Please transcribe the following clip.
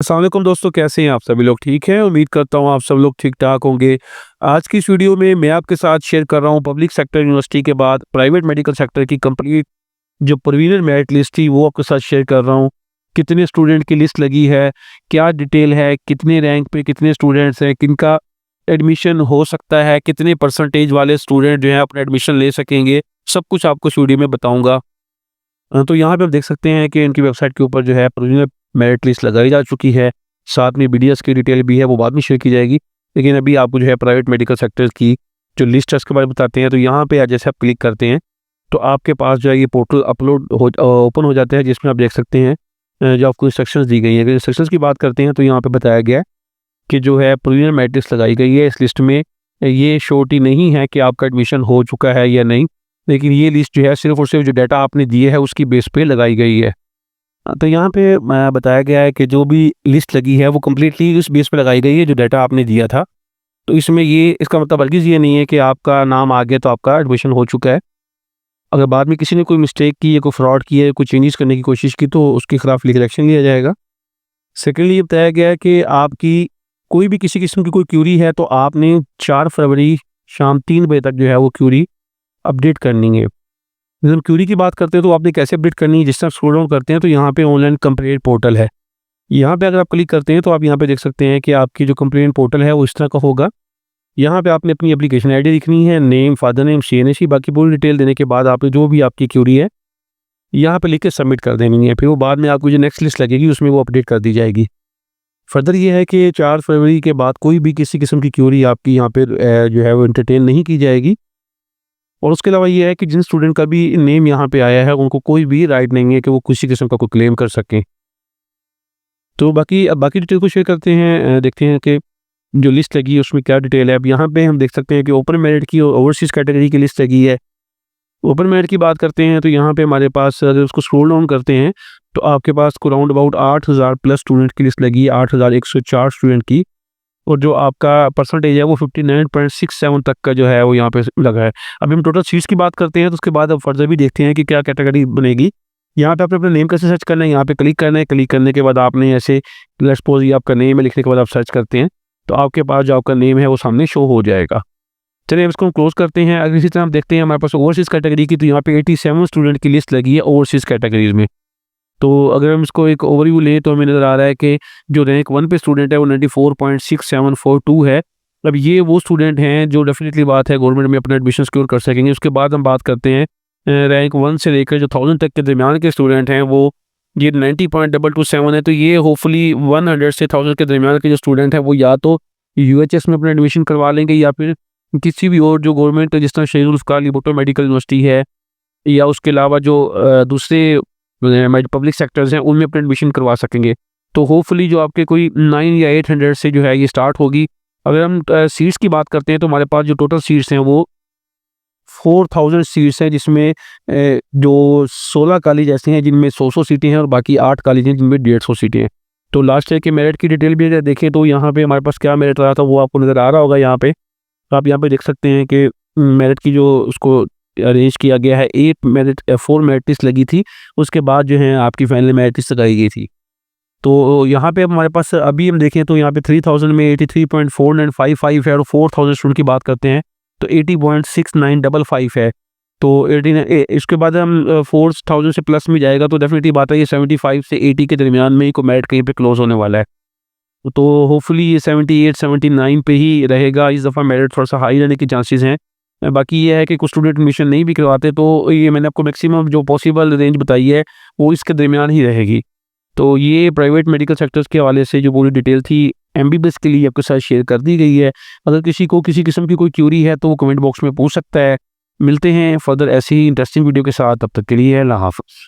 अस्सलाम वालेकुम दोस्तों, कैसे हैं आप सभी लोग? ठीक हैं? उम्मीद करता हूँ आप सब लोग ठीक-ठाक होंगे। आज की इस वीडियो में मैं आपके साथ शेयर कर रहा हूँ पब्लिक सेक्टर यूनिवर्सिटी के बाद प्राइवेट मेडिकल सेक्टर की कंप्लीट जो प्रीलिमिनरी मेरिट लिस्ट थी वो आपके साथ शेयर कर रहा हूँ। कितने स्टूडेंट की लिस्ट लगी है, क्या डिटेल है, कितने रैंक पे कितने स्टूडेंट्स हैं, किनका एडमिशन हो सकता है, कितने परसेंटेज वाले स्टूडेंट जो हैं अपना एडमिशन ले सकेंगे, सब कुछ आपको इस वीडियो में बताऊँगा। तो यहाँ पे आप देख सकते हैं कि इनकी वेबसाइट के ऊपर जो है प्रीलिमिनरी मेरिट लिस्ट लगाई जा चुकी है। साथ में बीडीएस की डिटेल भी है, वो बाद में शेयर की जाएगी। लेकिन अभी आपको जो है प्राइवेट मेडिकल सेक्टर की जो लिस्ट है उसके बारे में बताते हैं। तो यहाँ पे जैसे आप क्लिक करते हैं तो आपके पास जो है ये पोर्टल ओपन हो जाता है, जिसमें आप देख सकते हैं जो आपको इंस्ट्रक्शंस दी गई हैं। अगर इंस्ट्रक्शंस की बात करते हैं तो यहाँ पे बताया गया है कि जो है प्रीलिमिनरी मेरिट लिस्ट लगाई गई है। इस लिस्ट में ये श्योरिटी नहीं है कि आपका एडमिशन हो चुका है या नहीं, लेकिन ये लिस्ट जो है सिर्फ़ और सिर्फ जो डाटा आपने दिए है उसकी बेस पे लगाई गई है। तो यहाँ पे बताया गया है कि जो भी लिस्ट लगी है वो कंप्लीटली उस बेस पे लगाई गई है जो डाटा आपने दिया था। तो इसमें ये इसका मतलब हरगिज़ ये नहीं है कि आपका नाम आ गया तो आपका एडमिशन हो चुका है। अगर बाद में किसी ने कोई मिस्टेक की या कोई फ्रॉड किया या कोई चेंजेस करने की कोशिश की तो उसके खिलाफ लीगल एक्शन लिया जाएगा। सेकेंडली ये बताया गया है कि आपकी कोई भी किसी किस्म की कोई क्यूरी है तो आपने 4 फरवरी शाम 3 बजे तक जो है वो क्यूरी अपडेट करनी है। जब हम क्यूरी की बात करते हैं तो आपने कैसे अपडेट करनी है, जिस तरह स्क्रॉल डाउन करते हैं तो यहाँ पे ऑनलाइन कंप्लेंट पोर्टल है। यहाँ पे अगर आप क्लिक करते हैं तो आप यहाँ पे देख सकते हैं कि आपकी जो कंप्लेंट पोर्टल है वो इस तरह का होगा। यहाँ पे आपने अपनी एप्लीकेशन आईडी लिखनी है, नेम, फादर नेम, सीएनएसी, बाकी पूरी डिटेल देने के बाद आपने जो भी आपकी क्यूरी है यहाँ पे लिख के सबमिट कर देनी है। फिर वो बाद में आपको जो नेक्स्ट लिस्ट लगेगी उसमें वो अपडेट कर दी जाएगी। फर्दर ये है कि 4 फरवरी के बाद कोई भी किसी किस्म की क्यूरी आपकी यहाँ पे जो है वो एंटरटेन नहीं की जाएगी। और उसके अलावा ये है कि जिन स्टूडेंट का भी नेम यहाँ पे आया है उनको कोई भी राइट नहीं है कि वो किसी किस्म का कोई क्लेम कर सकें। तो बाकी डिटेल को शेयर करते हैं, देखते हैं कि जो लिस्ट लगी है उसमें क्या डिटेल है। अब यहाँ पे हम देख सकते हैं कि ओपन मेरिट की और ओवरसीज़ कैटेगरी की लिस्ट लगी है। ओपन मेरिट की बात करते हैं तो यहाँ पे हमारे पास अगर उसको स्क्रॉल डाउन करते हैं तो आपके पास को राउंड अबाउट 8000 प्लस स्टूडेंट की लिस्ट लगी है, 8104 स्टूडेंट की। और जो आपका परसेंटेज है वो 59.67 तक का जो है वो यहाँ पे लगा है। अभी हम टोटल सीट्स की बात करते हैं तो उसके बाद अब फर्दर भी देखते हैं कि क्या कैटेगरी बनेगी। यहाँ पे आपने अपना नेम कैसे सर्च करना है, यहाँ पे क्लिक करना है। क्लिक करने के बाद आपने ऐसे लेट्स सपोज ये आपका नेम है, लिखने के बाद आप सर्च करते हैं तो आपके पास जो आपका नेम है वो सामने शो हो जाएगा। चलिए अब इसको हम क्लोज करते हैं। अगर इसी तरह हम देखते हैं हमारे पास ओवरसीज़ कैटेगरी की, तो यहाँ पे 87 स्टूडेंट की लिस्ट लगी है ओवरसीज़ कैटेगरीज में। तो अगर हम इसको एक ओवरव्यू लें तो हमें नज़र आ रहा है कि जो रैंक 1 पे स्टूडेंट है वो 94.6742 है। अब ये वो स्टूडेंट हैं जो डेफिनेटली बात है गवर्नमेंट में अपना एडमिशन सिक्योर कर सकेंगे। उसके बाद हम बात करते हैं रैंक 1 से लेकर जो 1000 तक के दरमियान के स्टूडेंट हैं वो ये 90.227 है। तो ये होपफुली 100 से 1000 के दरमियान के जो स्टूडेंट हैं वो या तो यूएचएस में अपना एडमिशन करवा लेंगे या फिर किसी भी और जो गवर्नमेंट जिस तरह शहीद जुल्फ़िकार अली भुट्टो मेडिकल यूनिवर्सिटी है या उसके अलावा जो दूसरे पब्लिक सेक्टर्स हैं उनमें अपना एडमिशन करवा सकेंगे। तो होपफुली जो आपके कोई 9 या 800 से जो है ये स्टार्ट होगी। अगर हम सीट्स की बात करते हैं तो हमारे पास जो टोटल सीट्स हैं वो 4000 सीट्स हैं, जिसमें जो 16 कॉलेज ऐसे हैं जिनमें 100 सीटें हैं और बाकी 8 कॉलेज हैं जिनमें 150 सीटें हैं। तो लास्ट ईयर के मेरिट की डिटेल भी अगर देखें तो यहाँ पे हमारे पास क्या मेरिट रहा था वो आपको नज़र आ रहा होगा यहाँ पे। तो आप यहाँ पे देख सकते हैं कि मेरिट की जो उसको अरेंज किया गया है 4 मेरिट लिस्ट लगी थी, उसके बाद जो है आपकी फाइनल मेरिट लिस्ट लगाई गई थी। तो यहाँ पे हमारे पास अभी हम देखें तो यहाँ पे 3000 में 83.4955 है और 4000 स्टूडेंट की बात करते हैं तो 80.6955 है। तो 89 इसके बाद हम 4000 से प्लस में जाएगा तो डेफिनेटली बात है ये 75 से 80 के दरमियान में ही को मेरिट कहीं पे क्लोज होने वाला है। तो होपफुली ये 78-79 पे ही रहेगा। इस दफ़ा मेरिट थोड़ा सा हाई रहने के चांसेस हैं। बाकी ये है कि कुछ स्टूडेंट एडमिशन नहीं भी करवाते तो ये मैंने आपको मैक्सिमम जो पॉसिबल रेंज बताई है वो इसके दरमियान ही रहेगी। तो ये प्राइवेट मेडिकल सेक्टर्स के हवाले से जो पूरी डिटेल थी एमबीबीएस के लिए आपके साथ शेयर कर दी गई है। अगर किसी को किसी किस्म की कोई क्यूरी है तो वो कमेंट बॉक्स में पूछ सकता है। मिलते हैं फर्दर ऐसी ही इंटरेस्टिंग वीडियो के साथ, तब तक के लिए अल्लाह हाफ़िज़।